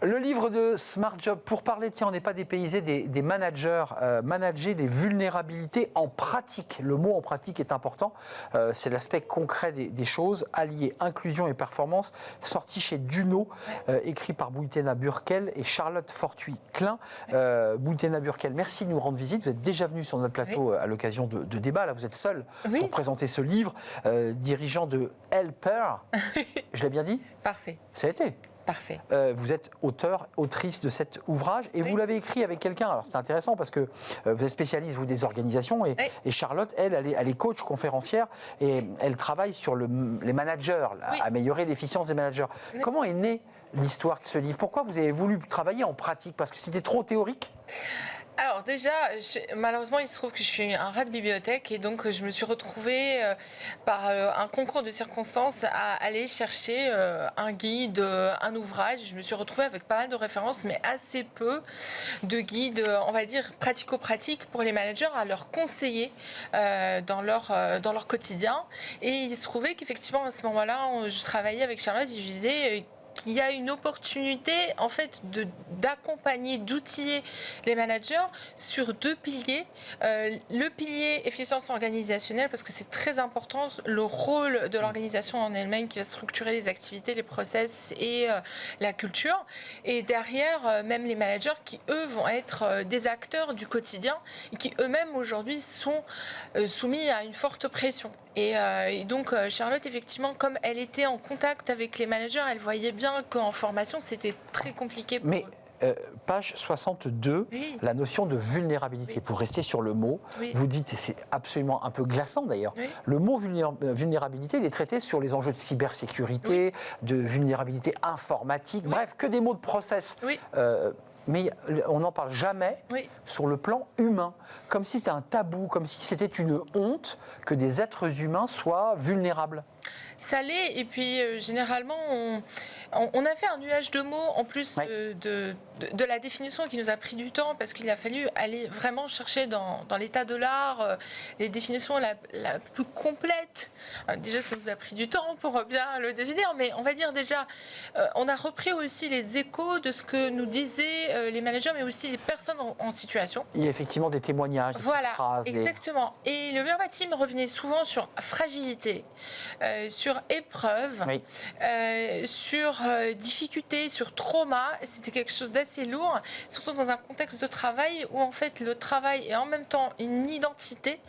Le livre de Smart Job, pour parler, tiens, on n'est pas dépaysé des managers, manager des vulnérabilités en pratique. Le mot en pratique est important, c'est l'aspect concret des choses, allier inclusion et performance, sorti chez Duno, écrit par Bouytena Burkel et Charlotte Fortuit-Klein. Bouytena Burkel, merci de nous rendre visite, vous êtes déjà venu sur notre plateau à l'occasion de débats, là vous êtes seul pour présenter ce livre, dirigeant de Helper, je l'ai bien dit ? Parfait. Ça a été. Parfait. Vous êtes autrice de cet ouvrage et vous l'avez écrit avec quelqu'un. Alors c'est intéressant parce que vous êtes spécialiste vous des organisations et Charlotte, elle est coach conférencière et elle travaille sur les managers, améliorer l'efficience des managers. Comment est née l'histoire de ce livre? Pourquoi vous avez voulu travailler en pratique? Parce que c'était trop théorique? Alors déjà, malheureusement, il se trouve que je suis un rat de bibliothèque et donc je me suis retrouvée par un concours de circonstances à aller chercher un guide, un ouvrage. Je me suis retrouvée avec pas mal de références, mais assez peu de guides, on va dire, pratico-pratiques pour les managers à leur conseiller dans leur quotidien. Et il se trouvait qu'effectivement, à ce moment-là, je travaillais avec Charlotte et je disais qu'il y a une opportunité en fait d'accompagner, d'outiller les managers sur deux piliers. Le pilier efficience organisationnelle, parce que c'est très important, le rôle de l'organisation en elle-même qui va structurer les activités, les process et la culture. Et derrière, même les managers qui, eux, vont être des acteurs du quotidien et qui eux-mêmes aujourd'hui sont soumis à une forte pression. Et donc Charlotte, effectivement, comme elle était en contact avec les managers, elle voyait bien qu'en formation, c'était très compliqué pour eux. Page 62, la notion de vulnérabilité. Pour rester sur le mot, vous dites, et c'est absolument un peu glaçant d'ailleurs, le mot vulnérabilité, il est traité sur les enjeux de cybersécurité, de vulnérabilité informatique, bref, que des mots de process. Mais on n'en parle jamais sur le plan humain, comme si c'était un tabou, comme si c'était une honte que des êtres humains soient vulnérables. Ça l'est, et puis généralement on a fait un nuage de mots en plus de la définition qui nous a pris du temps parce qu'il a fallu aller vraiment chercher dans l'état de l'art les définitions la plus complète. Déjà ça nous a pris du temps pour bien le définir, mais on va dire déjà on a repris aussi les échos de ce que nous disaient les managers mais aussi les personnes en situation. Il y a effectivement des témoignages, voilà, des phrases. Exactement. Et le verbatim revenait souvent sur fragilité, sur épreuve, sur difficulté, sur trauma. C'était quelque chose d'assez lourd, surtout dans un contexte de travail où en fait le travail est en même temps une identité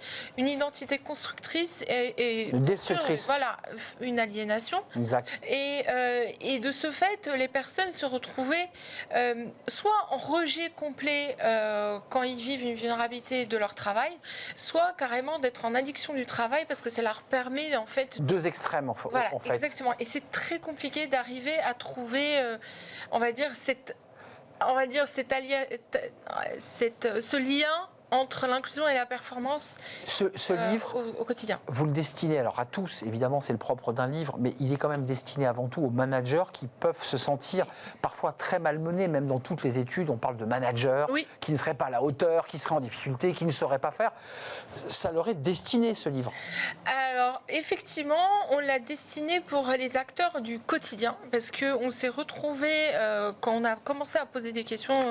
constructrice et destructrice. Voilà, une aliénation. Exact. Et de ce fait, les personnes se retrouvaient soit en rejet complet quand ils vivent une vulnérabilité de leur travail, soit carrément d'être en addiction du travail parce que ça leur permet en fait deux extrêmes en voilà, fait. Exactement. Et c'est très compliqué d'arriver à trouver, ce lien entre l'inclusion et la performance ce livre, au quotidien. Vous le destinez alors à tous, évidemment c'est le propre d'un livre, mais il est quand même destiné avant tout aux managers qui peuvent se sentir parfois très malmenés, même dans toutes les études, on parle de managers qui ne seraient pas à la hauteur, qui seraient en difficulté, qui ne sauraient pas faire. Ça leur est destiné ce livre. Alors effectivement, on l'a destiné pour les acteurs du quotidien, parce qu'on s'est retrouvés, quand on a commencé à poser des questions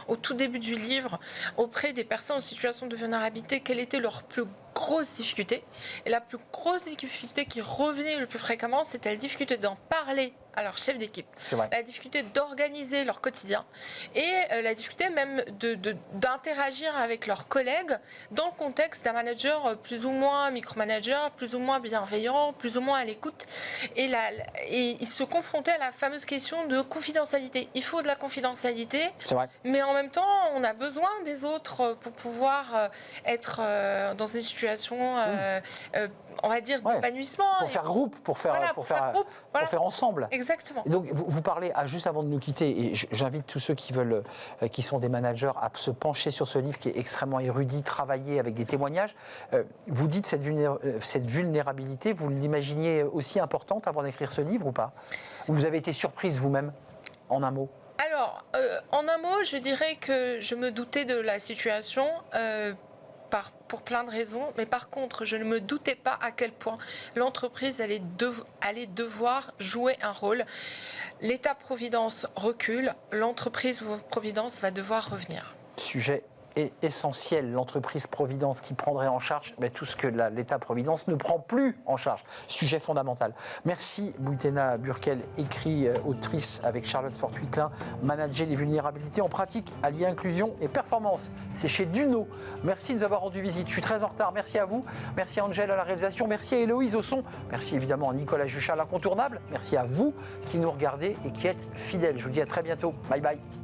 au tout début du livre, auprès des personnes en situation de vulnérabilité, quelle était leur plus grosse difficulté. Et la plus grosse difficulté qui revenait le plus fréquemment, c'était la difficulté d'en parler à leur chef d'équipe, la difficulté d'organiser leur quotidien et la difficulté même d'interagir avec leurs collègues dans le contexte d'un manager plus ou moins micromanager, plus ou moins bienveillant, plus ou moins à l'écoute. Et ils se confrontaient à la fameuse question de confidentialité. Il faut de la confidentialité, mais en même temps, on a besoin des autres pour pouvoir être dans une situation, on va dire, d'épanouissement. Pour faire groupe, pour faire ensemble. Exactement. Et donc, vous parlez, juste avant de nous quitter, et j'invite tous ceux qui veulent, qui sont des managers, à se pencher sur ce livre qui est extrêmement érudit, travaillé avec des témoignages. Vous dites cette vulnérabilité, vous l'imaginiez aussi importante avant d'écrire ce livre ou pas? Vous avez été surprise vous-même, en un mot? Alors, en un mot, je dirais que je me doutais de la situation. Pour plein de raisons, mais par contre, je ne me doutais pas à quel point l'entreprise allait devoir jouer un rôle. l'État-providence recule, l'entreprise-providence va devoir revenir. Sujet essentiel, l'entreprise-providence qui prendrait en charge tout ce que l'État-providence ne prend plus en charge. Sujet fondamental. Merci Bouytena Burkel, autrice avec Charlotte Fortuit-Klein, Manager les vulnérabilités en pratique, allier inclusion et performance. C'est chez Duno. Merci de nous avoir rendu visite. Je suis très en retard. Merci à vous. Merci à Angèle à la réalisation. Merci à Héloïse au son. Merci évidemment à Nicolas Juchat, l'incontournable. Merci à vous qui nous regardez et qui êtes fidèles. Je vous dis à très bientôt. Bye bye.